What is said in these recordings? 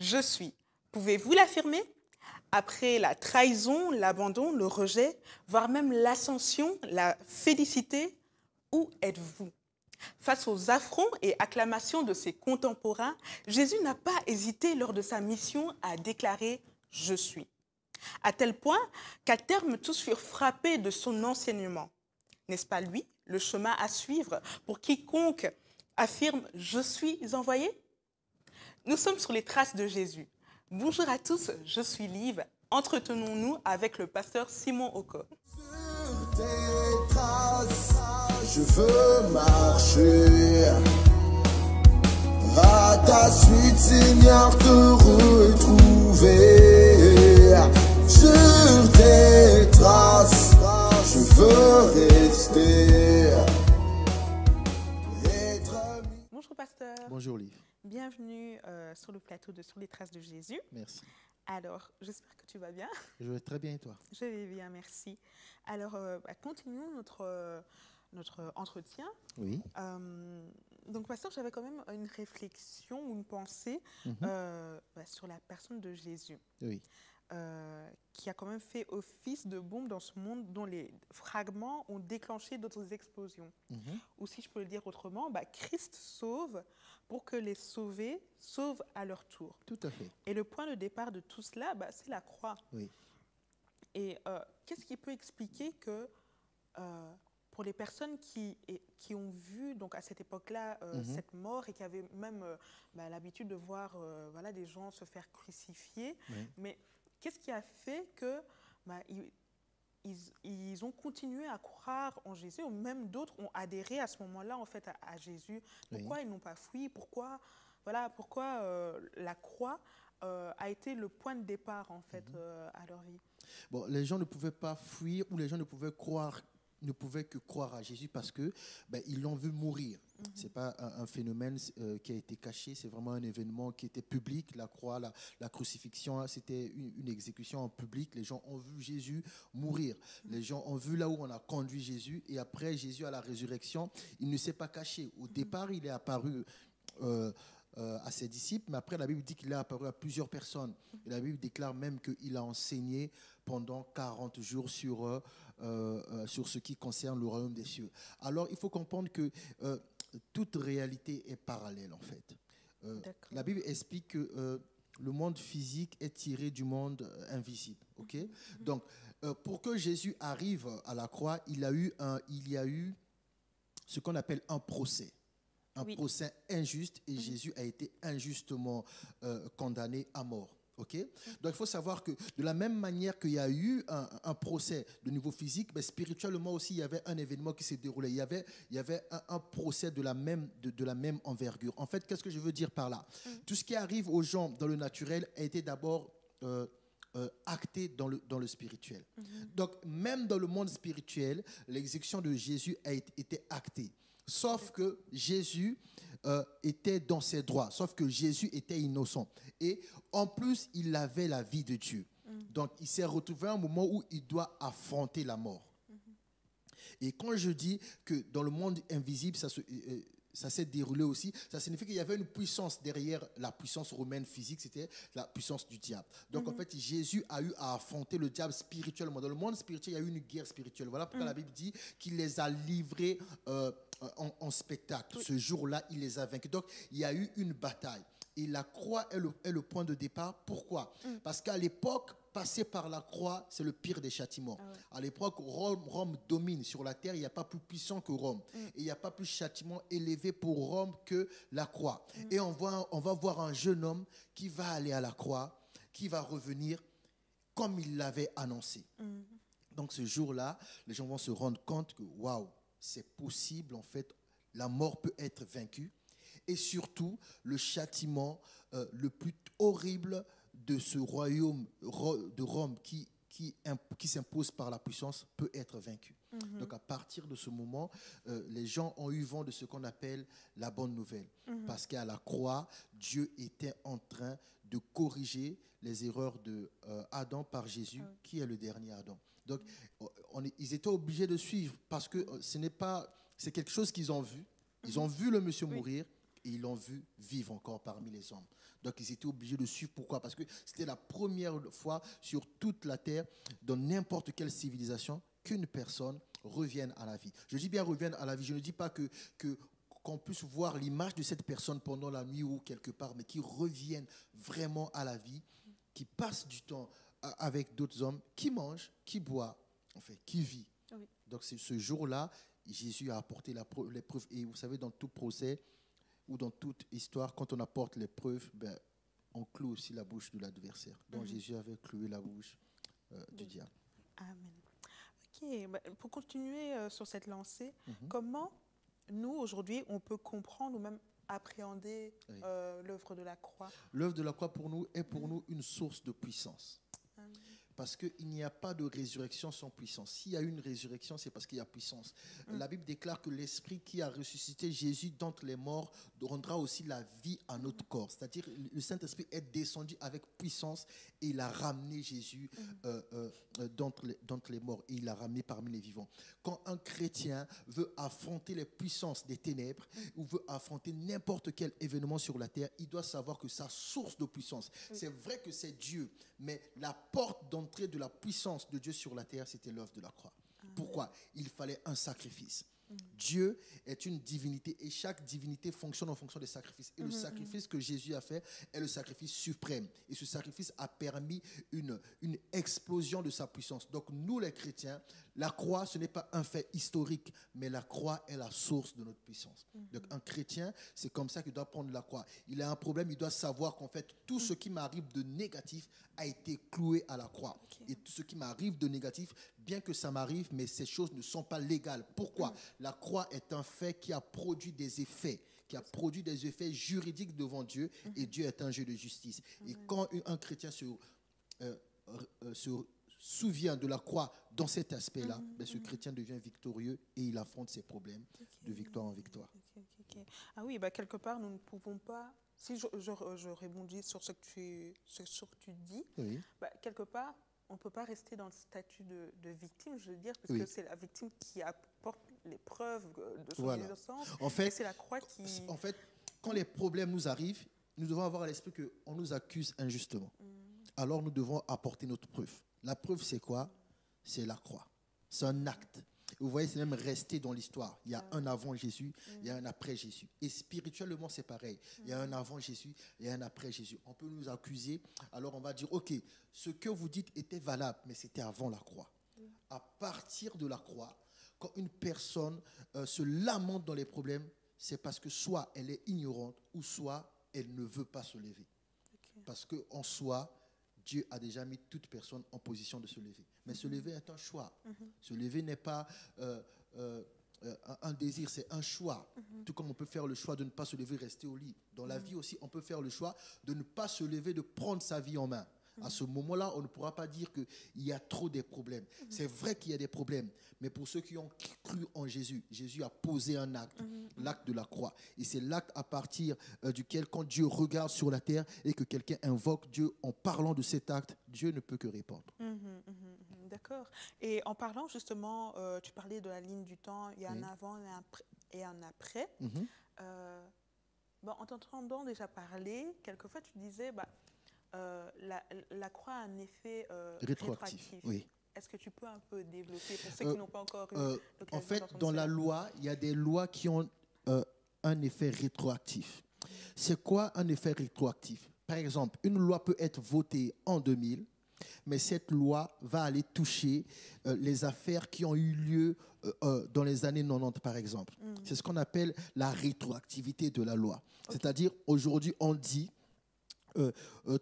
Je suis. Pouvez-vous l'affirmer? Après la trahison, l'abandon, le rejet, voire même l'ascension, la félicité, où êtes-vous? Face aux affronts et acclamations de ses contemporains, Jésus n'a pas hésité lors de sa mission à déclarer « Je suis ». À tel point qu'à terme, tous furent frappés de son enseignement. N'est-ce pas lui, le chemin à suivre pour quiconque affirme « Je suis envoyé » ? Nous sommes sur les traces de Jésus. Bonjour à tous, je suis Liv. Entretenons-nous avec le pasteur Simon Oko. Sur tes traces, je veux marcher. À ta suite, Seigneur, te retrouver. Sur tes traces, je veux rester. Bonjour pasteur. Bonjour Liv. Bienvenue sur le plateau de Sur les traces de Jésus. Merci. Alors, j'espère que tu vas bien. Je vais très bien et toi? Je vais bien, merci. Alors, continuons notre entretien. Oui. Donc, pasteur, j'avais quand même une réflexion ou une pensée sur la personne de Jésus. Oui. Qui a quand même fait office de bombe dans ce monde dont les fragments ont déclenché d'autres explosions. Ou si je peux le dire autrement, Christ sauve pour que les sauvés sauvent à leur tour. Tout à fait. Et le point de départ de tout cela, c'est la croix. Oui. Et qu'est-ce qui peut expliquer que pour les personnes qui ont vu donc à cette époque-là cette mort et qui avaient même l'habitude de voir des gens se faire crucifier, mais qu'est-ce qui a fait que ils ont continué à croire en Jésus, ou même d'autres ont adhéré à ce moment-là en fait à Jésus? Pourquoi ils n'ont pas fui? Pourquoi la croix a été le point de départ en fait à leur vie? Bon, les gens ne pouvaient pas fuir ou les gens ne pouvaient que croire à Jésus parce que ils l'ont vu mourir. C'est pas un phénomène qui a été caché, c'est vraiment un événement qui était public. La croix, la crucifixion, c'était une exécution en public. Les gens ont vu Jésus mourir. Les gens ont vu là où on a conduit Jésus, et après Jésus à la résurrection, il ne s'est pas caché. Au départ, il est apparu à ses disciples, mais après la Bible dit qu'il est apparu à plusieurs personnes. Et la Bible déclare même qu'il a enseigné pendant 40 jours sur ce qui concerne le royaume des cieux. Alors il faut comprendre que toute réalité est parallèle en fait. La Bible explique que le monde physique est tiré du monde invisible. Okay? Donc pour que Jésus arrive à la croix, il y a eu ce qu'on appelle un procès. Un procès injuste, et Jésus a été injustement condamné à mort. Okay? Donc il faut savoir que de la même manière qu'il y a eu un procès de niveau physique, mais spirituellement aussi il y avait un événement qui s'est déroulé. Il y avait un procès de la même envergure. En fait, qu'est-ce que je veux dire par là? Tout ce qui arrive aux gens dans le naturel a été d'abord acté dans le spirituel. Donc même dans le monde spirituel, l'exécution de Jésus a été actée. Sauf que Jésus était dans ses droits, sauf que Jésus était innocent. Et en plus, il avait la vie de Dieu. Donc, il s'est retrouvé à un moment où il doit affronter la mort. Et quand je dis que dans le monde invisible, ça s'est déroulé aussi, ça signifie qu'il y avait une puissance derrière la puissance romaine physique, c'était la puissance du diable. Donc en fait, Jésus a eu à affronter le diable spirituellement. Dans le monde spirituel, il y a eu une guerre spirituelle. Voilà pourquoi la Bible dit qu'il les a livrés en spectacle. Ce jour-là, il les a vaincus. Donc il y a eu une bataille. Et la croix est le point de départ. Pourquoi? Parce qu'à l'époque, passer par la croix, c'est le pire des châtiments. À l'époque, Rome domine sur la terre. Il n'y a pas plus puissant que Rome. Et il n'y a pas plus châtiment élevé pour Rome que la croix. Et on va voir un jeune homme qui va aller à la croix, qui va revenir comme il l'avait annoncé. Donc ce jour-là, les gens vont se rendre compte que, waouh, c'est possible en fait. La mort peut être vaincue. Et surtout, le châtiment le plus horrible de ce royaume de Rome qui s'impose par la puissance peut être vaincu. Donc à partir de ce moment, les gens ont eu vent de ce qu'on appelle la bonne nouvelle. Parce qu'à la croix, Dieu était en train de corriger les erreurs de Adam par Jésus, qui est le dernier Adam. Donc ils étaient obligés de suivre parce que c'est quelque chose qu'ils ont vu. Ils ont vu le monsieur mourir. et ils l'ont vu vivre encore parmi les hommes. Donc ils étaient obligés de suivre. Pourquoi? Parce que c'était la première fois sur toute la terre, dans n'importe quelle civilisation, qu'une personne revienne à la vie. Je dis bien revienne à la vie. Je ne dis pas qu'on puisse voir l'image de cette personne pendant la nuit ou quelque part, mais qui revienne vraiment à la vie, qui passe du temps avec d'autres hommes, qui mange, qui boit, en fait, qui vit. Oui. Donc c'est ce jour-là, Jésus a apporté les preuves. Et vous savez, dans tout procès ou dans toute histoire, quand on apporte les preuves, ben, on cloue aussi la bouche de l'adversaire. Donc Jésus avait cloué la bouche du diable. Amen. Ok, bah, pour continuer sur cette lancée, comment nous, aujourd'hui, on peut comprendre ou même appréhender l'œuvre de la croix? L'œuvre de la croix pour nous est pour nous une source de puissance. Parce qu'il n'y a pas de résurrection sans puissance. S'il y a une résurrection, c'est parce qu'il y a puissance. La Bible déclare que l'Esprit qui a ressuscité Jésus d'entre les morts rendra aussi la vie à notre corps. C'est-à-dire le Saint-Esprit est descendu avec puissance et il a ramené Jésus d'entre les morts et il l'a ramené parmi les vivants. Quand un chrétien veut affronter les puissances des ténèbres ou veut affronter n'importe quel événement sur la terre, il doit savoir que sa source de puissance, c'est vrai que c'est Dieu, mais la porte d'entrée de la puissance de Dieu sur la terre, c'était l'œuvre de la croix. Pourquoi? Il fallait un sacrifice. Dieu est une divinité et chaque divinité fonctionne en fonction des sacrifices. Et le sacrifice que Jésus a fait est le sacrifice suprême. Et ce sacrifice a permis une explosion de sa puissance. Donc nous les chrétiens, la croix ce n'est pas un fait historique, mais la croix est la source de notre puissance. Donc un chrétien, c'est comme ça qu'il doit prendre la croix. Il a un problème, il doit savoir qu'en fait tout ce qui m'arrive de négatif a été cloué à la croix. Et tout ce qui m'arrive de négatif, bien que ça m'arrive, mais ces choses ne sont pas légales. Pourquoi? La croix est un fait qui a produit des effets, juridiques devant Dieu, et Dieu est un Dieu de justice. Et quand un chrétien se souvient de la croix dans cet aspect-là, ben ce chrétien devient victorieux et il affronte ses problèmes de victoire en victoire. Ah oui, bah quelque part, nous ne pouvons pas... Si je rebondis sur ce que tu dis, bah, quelque part, on ne peut pas rester dans le statut de victime, je veux dire, parce que c'est la victime qui apporte les preuves de son innocence. En fait, c'est la croix qui... En fait, quand les problèmes nous arrivent, nous devons avoir à l'esprit qu'on nous accuse injustement. Alors nous devons apporter notre preuve. La preuve, c'est quoi? C'est la croix. C'est un acte. Vous voyez, c'est même resté dans l'histoire. Il y a un avant Jésus, il y a un après Jésus. Et spirituellement, c'est pareil. Il y a un avant Jésus, il y a un après Jésus. On peut nous accuser, alors on va dire, ok, ce que vous dites était valable, mais c'était avant la croix. À partir de la croix, quand une personne se lamente dans les problèmes, c'est parce que soit elle est ignorante, ou soit elle ne veut pas se lever. Parce qu'en soi, Dieu a déjà mis toute personne en position de se lever. Mais se lever est un choix. Se lever n'est pas un désir, c'est un choix. Tout comme on peut faire le choix de ne pas se lever, rester au lit. Dans la vie aussi, on peut faire le choix de ne pas se lever, de prendre sa vie en main. À ce moment-là, on ne pourra pas dire qu'il y a trop de problèmes. C'est vrai qu'il y a des problèmes, mais pour ceux qui ont cru en Jésus, Jésus a posé un acte, l'acte de la croix. Et c'est l'acte à partir duquel, quand Dieu regarde sur la terre et que quelqu'un invoque Dieu en parlant de cet acte, Dieu ne peut que répondre. D'accord. Et en parlant justement, tu parlais de la ligne du temps, il y a un avant et un après. En t'entendant déjà parler, quelquefois tu disais... la croix a un effet rétroactif. Oui. Est-ce que tu peux un peu développer pour ceux qui n'ont pas encore eu l'occasion En fait, d'entendre dans cela? la loi, il y a des lois qui ont un effet rétroactif. C'est quoi un effet rétroactif? Par exemple, une loi peut être votée en 2000, mais cette loi va aller toucher les affaires qui ont eu lieu dans les années 90, par exemple. C'est ce qu'on appelle la rétroactivité de la loi. C'est-à-dire, aujourd'hui, on dit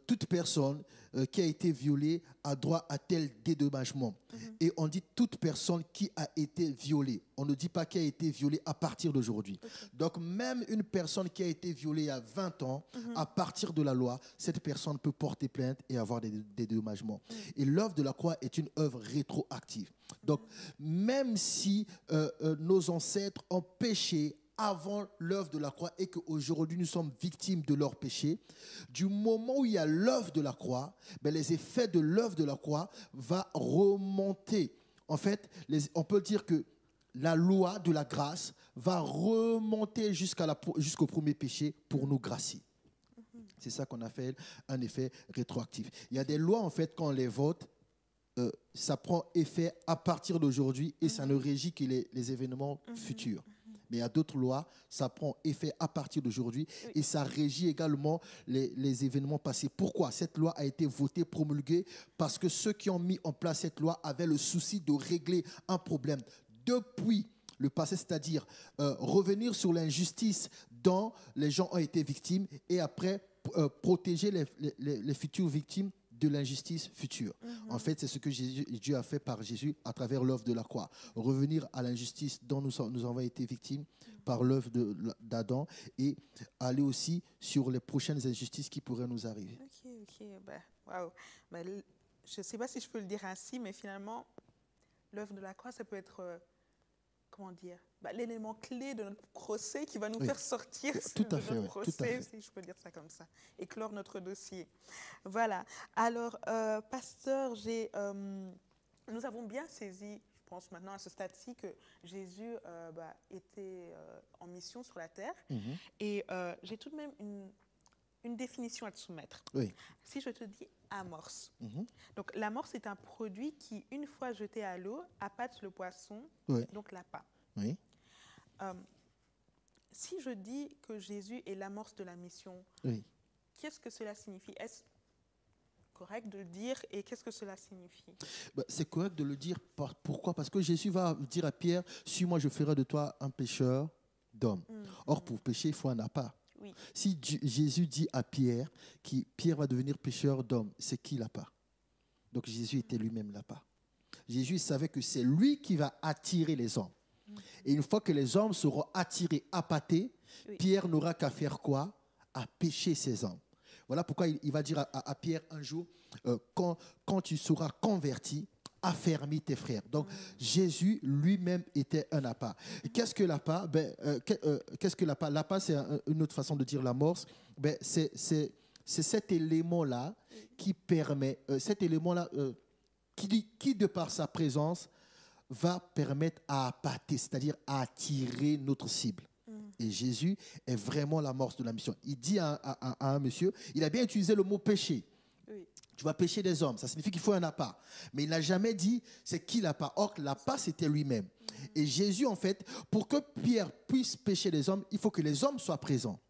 toute personne qui a été violée a droit à tel dédommagement. Et on dit toute personne qui a été violée. On ne dit pas qui a été violée à partir d'aujourd'hui. Donc même une personne qui a été violée il y a 20 ans, à partir de la loi, cette personne peut porter plainte et avoir des dédommagements. Et l'œuvre de la croix est une œuvre rétroactive. Donc même si nos ancêtres ont péché avant l'œuvre de la croix et qu'aujourd'hui nous sommes victimes de leur péché, du moment où il y a l'œuvre de la croix, les effets de l'œuvre de la croix vont remonter. En fait, on peut dire que la loi de la grâce va remonter jusqu'au premier péché pour nous gracier. C'est ça qu'on appelle un effet rétroactif. Il y a des lois, en fait, quand on les vote, ça prend effet à partir d'aujourd'hui et ça ne régit que les événements futurs. Mais il y a d'autres lois, ça prend effet à partir d'aujourd'hui et ça régit également les événements passés. Pourquoi? Cette loi a été votée, promulguée, parce que ceux qui ont mis en place cette loi avaient le souci de régler un problème depuis le passé, c'est-à-dire revenir sur l'injustice dont les gens ont été victimes et après protéger les futures victimes de l'injustice future. En fait, c'est ce que Dieu a fait par Jésus à travers l'œuvre de la croix. Revenir à l'injustice dont nous avons été victimes par l'œuvre d'Adam et aller aussi sur les prochaines injustices qui pourraient nous arriver. Ok. Waouh. Je ne sais pas si je peux le dire ainsi, mais finalement, l'œuvre de la croix, ça peut être... comment dire, l'élément clé de notre procès qui va nous faire sortir de notre procès, si je peux dire ça comme ça, et clore notre dossier. Voilà. Alors, pasteur, nous avons bien saisi, je pense maintenant à ce stade-ci, que Jésus était en mission sur la terre. Et j'ai tout de même une définition à te soumettre. Oui. Si je te dis amorce. Donc l'amorce est un produit qui, une fois jeté à l'eau, appâte le poisson, donc l'appât. Oui. Si je dis que Jésus est l'amorce de la mission, qu'est-ce que cela signifie? Est-ce correct de le dire et qu'est-ce que cela signifie? C'est correct de le dire. Pourquoi? Parce que Jésus va dire à Pierre, suis-moi, je ferai de toi un pêcheur d'hommes. Or, pour pêcher, il faut un appât. Oui. Si Jésus dit à Pierre que Pierre va devenir pêcheur d'hommes, c'est qui l'appât? Donc Jésus était lui-même l'appât. Jésus savait que c'est lui qui va attirer les hommes. Et une fois que les hommes seront attirés, appâtés, Pierre n'aura qu'à faire quoi? À pêcher ces hommes. Voilà pourquoi il va dire à Pierre un jour, quand tu seras converti, affermis tes frères. Donc Jésus lui-même était un appât. Qu'est-ce que l'appât? Qu'est-ce que l'appât? L'appât, c'est une autre façon de dire l'amorce. C'est cet élément-là qui permet, cet élément-là qui de par sa présence va permettre à appâter, c'est-à-dire à attirer notre cible. Et Jésus est vraiment l'amorce de la mission. Il dit à un monsieur, il a bien utilisé le mot péché. Tu vas pêcher des hommes, ça signifie qu'il faut un appât. Mais il n'a jamais dit c'est qui l'appât. Or, l'appât, c'était lui-même. Et Jésus, en fait, pour que Pierre puisse pêcher des hommes, il faut que les hommes soient présents.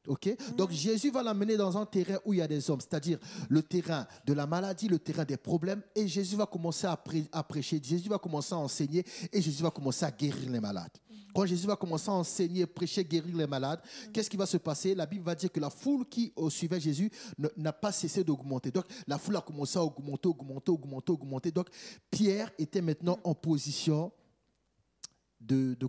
Okay? Donc Jésus va l'amener dans un terrain où il y a des hommes, c'est-à-dire le terrain de la maladie, le terrain des problèmes, et Jésus va commencer à prêcher, Jésus va commencer à enseigner, et Jésus va commencer à guérir les malades. Quand Jésus va commencer à enseigner, prêcher, guérir les malades, qu'est-ce qui va se passer? La Bible va dire que la foule qui suivait Jésus n'a pas cessé d'augmenter. Donc la foule a commencé à augmenter. Donc Pierre était maintenant en position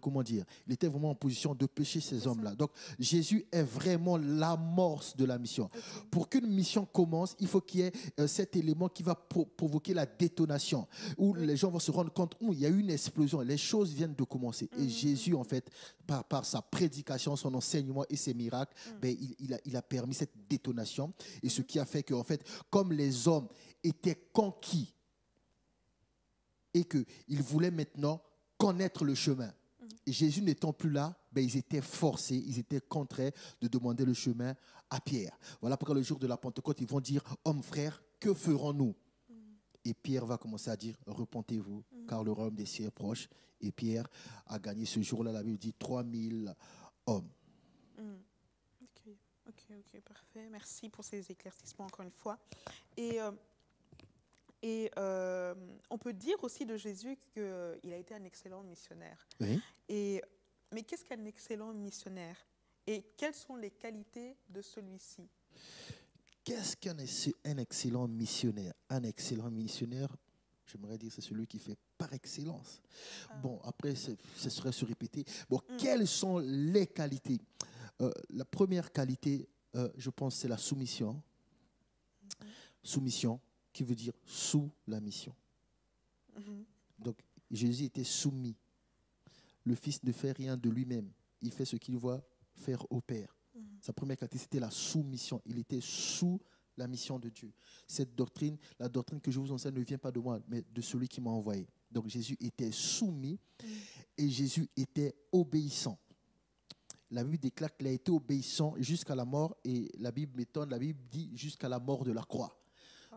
comment dire, il était vraiment en position de pêcher ces hommes-là. Donc, Jésus est vraiment l'amorce de la mission. Pour qu'une mission commence, il faut qu'il y ait cet élément qui va provoquer la détonation, où les gens vont se rendre compte, il y a eu une explosion, les choses viennent de commencer. Et Jésus, en fait, par sa prédication, son enseignement et ses miracles, il a permis cette détonation. Et ce qui a fait que, en fait, comme les hommes étaient conquis et qu'ils voulaient maintenant connaître le chemin. Et Jésus n'étant plus là, ils étaient forcés, ils étaient contraints de demander le chemin à Pierre. Voilà pourquoi le jour de la Pentecôte, ils vont dire, hommes frères, que ferons-nous? Et Pierre va commencer à dire, repentez-vous, car le royaume des cieux est proche. Et Pierre a gagné ce jour-là, la Bible dit, 3000 hommes. Ok, parfait. Merci pour ces éclaircissements encore une fois. Et on peut dire aussi de Jésus qu'il a été un excellent missionnaire. Oui. Mais qu'est-ce qu'un excellent missionnaire? Et quelles sont les qualités de celui-ci? Qu'est-ce qu'un excellent missionnaire? Un excellent missionnaire, j'aimerais dire, c'est celui qui fait par excellence. Bon, après, ce serait se répéter. Bon, quelles sont les qualités? La première qualité, je pense, c'est la soumission. Soumission, qui veut dire sous la mission. Donc, Jésus était soumis. Le Fils ne fait rien de lui-même. Il fait ce qu'il voit faire au Père. Sa première qualité, c'était la soumission. Il était sous la mission de Dieu. Cette doctrine, la doctrine que je vous enseigne ne vient pas de moi, mais de celui qui m'a envoyé. Donc, Jésus était soumis. et Jésus était obéissant. La Bible déclare qu'il a été obéissant jusqu'à la mort et la Bible m'étonne, la Bible dit jusqu'à la mort de la croix.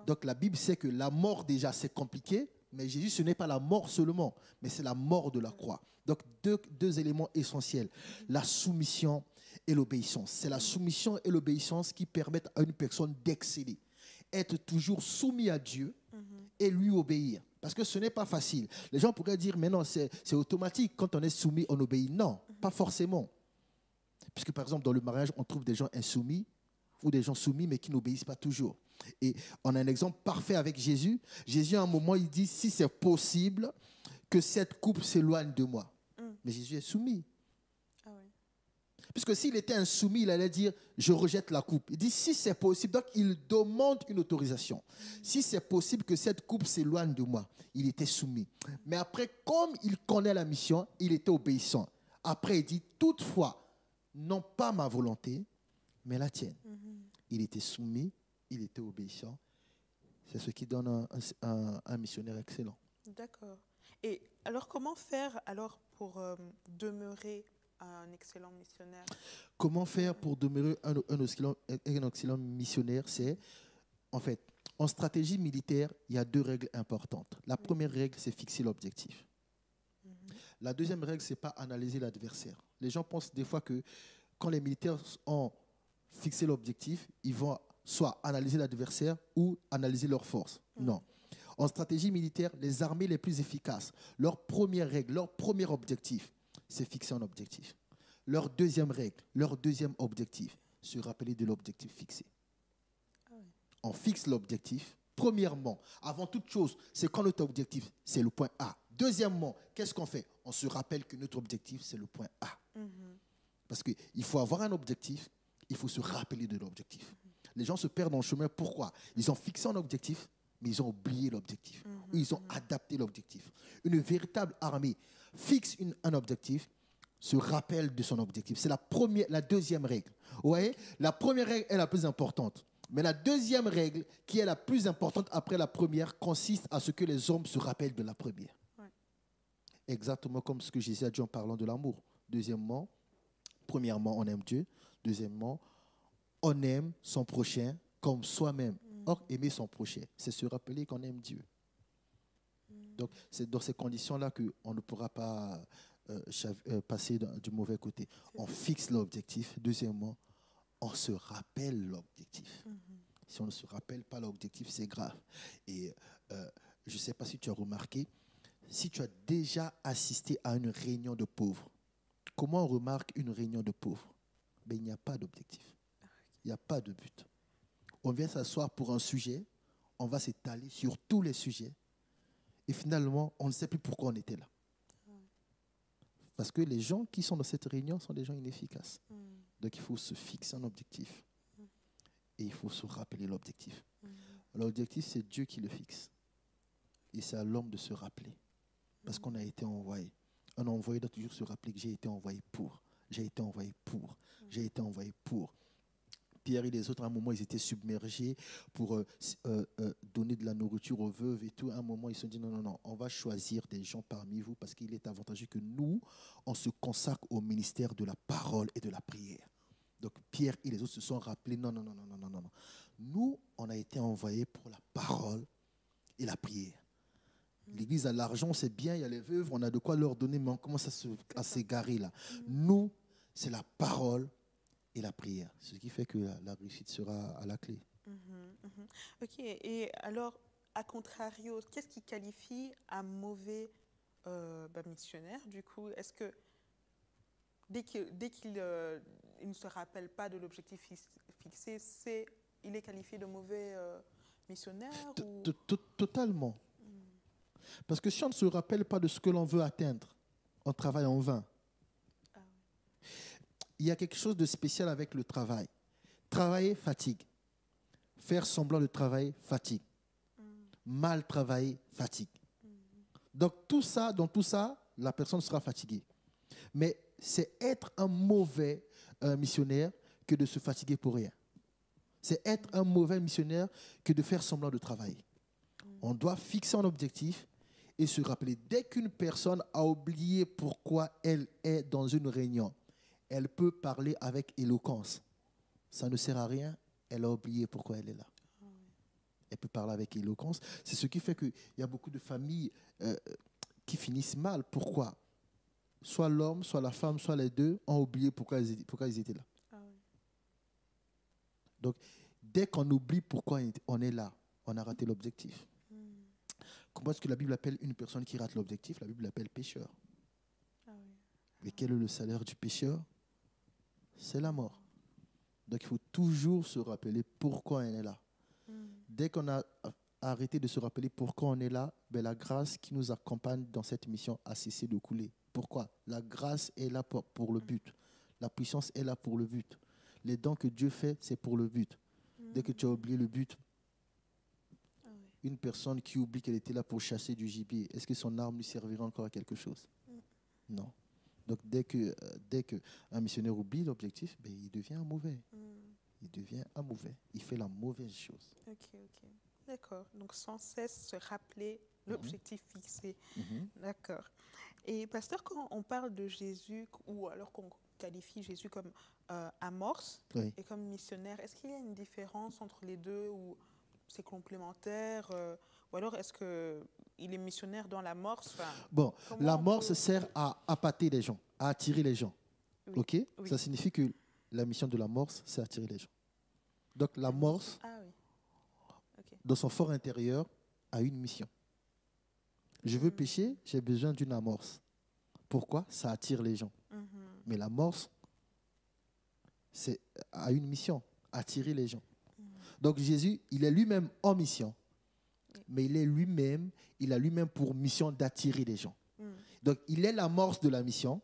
Donc la Bible sait que la mort déjà c'est compliqué, mais Jésus ce n'est pas la mort seulement, mais c'est la mort de la croix. Donc deux éléments essentiels, la soumission et l'obéissance. C'est la soumission et l'obéissance qui permettent à une personne d'exceller. Être toujours soumis à Dieu et lui obéir. Parce que ce n'est pas facile. Les gens pourraient dire, mais non, c'est automatique. Quand on est soumis, on obéit. Non, pas forcément. Puisque par exemple, dans le mariage, on trouve des gens insoumis ou des gens soumis, mais qui n'obéissent pas toujours. Et on a un exemple parfait avec Jésus. Jésus, à un moment, il dit, si c'est possible, que cette coupe s'éloigne de moi. Mais Jésus est soumis. Puisque s'il était insoumis, il allait dire, je rejette la coupe. Il dit, si c'est possible, donc il demande une autorisation. Si c'est possible que cette coupe s'éloigne de moi, il était soumis. Mais après, comme il connaît la mission, il était obéissant. Après, il dit, toutefois, non pas ma volonté, mais la tienne. Il était soumis, il était obéissant. C'est ce qui donne un missionnaire excellent. D'accord. Et alors, comment faire alors pour demeurer un excellent missionnaire? Comment faire pour demeurer un excellent missionnaire? C'est, en fait, en stratégie militaire, il y a deux règles importantes. La première règle, c'est fixer l'objectif. La deuxième règle, c'est pas analyser l'adversaire. Les gens pensent des fois que quand les militaires ont fixé l'objectif, ils vont soit analyser l'adversaire ou analyser leurs forces. Non. En stratégie militaire, les armées les plus efficaces, leur première règle, leur premier objectif, c'est fixer un objectif. Leur deuxième règle, leur deuxième objectif, se rappeler de l'objectif fixé. On fixe l'objectif. Premièrement, avant toute chose, c'est quand notre objectif, c'est le point A. Deuxièmement, qu'est-ce qu'on fait? On se rappelle que notre objectif, c'est le point A. Parce qu'il faut avoir un objectif, il faut se rappeler de l'objectif. Les gens se perdent en chemin. Pourquoi? Ils ont fixé un objectif, mais ils ont oublié l'objectif. Ou ils ont adapté l'objectif. Une véritable armée fixe un objectif, se rappelle de son objectif. C'est la deuxième règle. Vous voyez? La première règle est la plus importante. Mais la deuxième règle, qui est la plus importante après la première, consiste à ce que les hommes se rappellent de la première. Exactement comme ce que Jésus a dit en parlant de l'amour. Premièrement, on aime Dieu. Deuxièmement, on aime son prochain comme soi-même. Or, aimer son prochain, c'est se rappeler qu'on aime Dieu. Donc, c'est dans ces conditions-là qu'on ne pourra pas passer du mauvais côté. On fixe l'objectif. Deuxièmement, on se rappelle l'objectif. Si on ne se rappelle pas l'objectif, c'est grave. Et je ne sais pas si tu as remarqué, si tu as déjà assisté à une réunion de pauvres, comment on remarque une réunion de pauvres? Ben, il n'y a pas d'objectif. Il n'y a pas de but. On vient s'asseoir pour un sujet, on va s'étaler sur tous les sujets, et finalement, on ne sait plus pourquoi on était là. Parce que les gens qui sont dans cette réunion sont des gens inefficaces. Donc, il faut se fixer un objectif. Et il faut se rappeler l'objectif. L'objectif, c'est Dieu qui le fixe. Et c'est à l'homme de se rappeler. Parce qu'on a été envoyé. Un envoyé doit toujours se rappeler que j'ai été envoyé pour. J'ai été envoyé pour. J'ai été envoyé pour. Pierre et les autres, à un moment, ils étaient submergés pour donner de la nourriture aux veuves et tout. À un moment, ils se sont dit, non, on va choisir des gens parmi vous parce qu'il est avantageux que nous, on se consacre au ministère de la parole et de la prière. Donc, Pierre et les autres se sont rappelés, non. Nous, on a été envoyés pour la parole et la prière. L'église a l'argent, c'est bien, il y a les veuves, on a de quoi leur donner, mais on commence à s'égarer là. Nous, c'est la parole et la prière. Ce qui fait que la réussite sera à la clé. Ok, et alors, à contrario, qu'est-ce qui qualifie un mauvais missionnaire, du coup? Est-ce que dès qu'il ne se rappelle pas de l'objectif fixé, il est qualifié de mauvais missionnaire? Totalement. Parce que si on ne se rappelle pas de ce que l'on veut atteindre, on travaille en vain. Il y a quelque chose de spécial avec le travail. Travailler fatigue. Faire semblant de travailler fatigue. Mal travailler fatigue. Donc dans tout ça, la personne sera fatiguée. Mais c'est être un mauvais missionnaire que de se fatiguer pour rien. C'est être un mauvais missionnaire que de faire semblant de travailler. On doit fixer un objectif et se rappeler. Dès qu'une personne a oublié pourquoi elle est dans une réunion, elle peut parler avec éloquence. Ça ne sert à rien, elle a oublié pourquoi elle est là. Elle peut parler avec éloquence. C'est ce qui fait qu'il y a beaucoup de familles qui finissent mal. Pourquoi? Soit l'homme, soit la femme, soit les deux ont oublié pourquoi ils étaient là. Donc, dès qu'on oublie pourquoi on est là, on a raté l'objectif. Comment est-ce que la Bible appelle une personne qui rate l'objectif? La Bible l'appelle pécheur. Et quel est le salaire du pécheur? C'est la mort. Donc, il faut toujours se rappeler pourquoi on est là. Dès qu'on a arrêté de se rappeler pourquoi on est là, ben la grâce qui nous accompagne dans cette mission a cessé de couler. Pourquoi? La grâce est là pour le but. La puissance est là pour le but. Les dons que Dieu fait, c'est pour le but. Dès que tu as oublié le but, une personne qui oublie qu'elle était là pour chasser du gibier, est-ce que son arme lui servira encore à quelque chose? Non. Donc, dès qu'un missionnaire oublie l'objectif, ben, il devient un mauvais. Il devient un mauvais. Il fait la mauvaise chose. Ok. D'accord. Donc, sans cesse se rappeler l'objectif fixé. D'accord. Et pasteur, quand on parle de Jésus, ou alors qu'on qualifie Jésus comme amorce et comme missionnaire, est-ce qu'il y a une différence entre les deux ou c'est complémentaire ou alors est-ce qu'il est missionnaire dans l'amorce? Bon, l'amorce sert à appâter les gens, à attirer les gens. Ok? Ça signifie que la mission de l'amorce, c'est attirer les gens. Donc l'amorce, dans son fort intérieur, a une mission. Je veux pécher, j'ai besoin d'une amorce. Pourquoi? Ça attire les gens. Mais l'amorce a une mission, attirer les gens. Donc Jésus, il est lui-même en mission, mais il a lui-même pour mission d'attirer les gens. Donc il est l'amorce de la mission,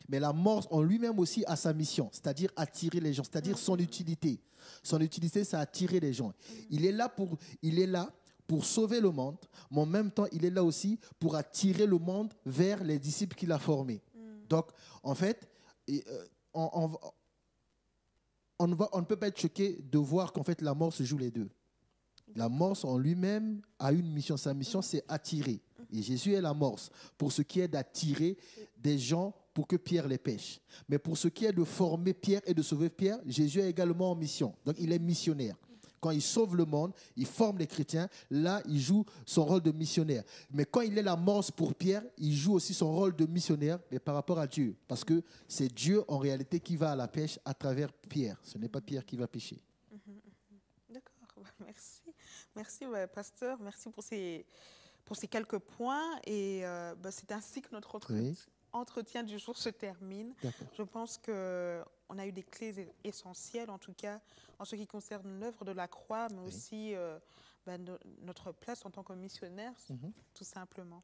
mais l'amorce en lui-même aussi a sa mission, c'est-à-dire attirer les gens, c'est-à-dire son utilité. Son utilité, c'est attirer les gens. Il est là pour sauver le monde, mais en même temps, il est là aussi pour attirer le monde vers les disciples qu'il a formés. Donc, en fait, on ne peut pas être choqué de voir qu'en fait, l'amorce joue les deux. L'amorce en lui-même a une mission. Sa mission, c'est attirer. Et Jésus est l'amorce pour ce qui est d'attirer des gens pour que Pierre les pêche. Mais pour ce qui est de former Pierre et de sauver Pierre, Jésus est également en mission. Donc, il est missionnaire. Quand il sauve le monde, il forme les chrétiens. Là, il joue son rôle de missionnaire. Mais quand il est l'amorce pour Pierre, il joue aussi son rôle de missionnaire, mais par rapport à Dieu. Parce que c'est Dieu, en réalité, qui va à la pêche à travers Pierre. Ce n'est pas Pierre qui va pêcher. D'accord, merci. Merci, pasteur. Merci pour ces quelques points. Et c'est ainsi que notre entretien du jour se termine. Je pense qu'on a eu des clés essentielles, en tout cas, en ce qui concerne l'œuvre de la croix, mais aussi notre place en tant que missionnaire, tout simplement.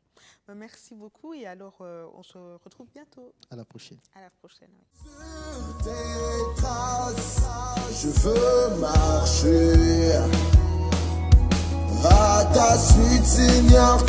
Merci beaucoup et alors on se retrouve bientôt. À la prochaine. À la prochaine. Sur tes traces, je veux marcher. À ta suite, Seigneur,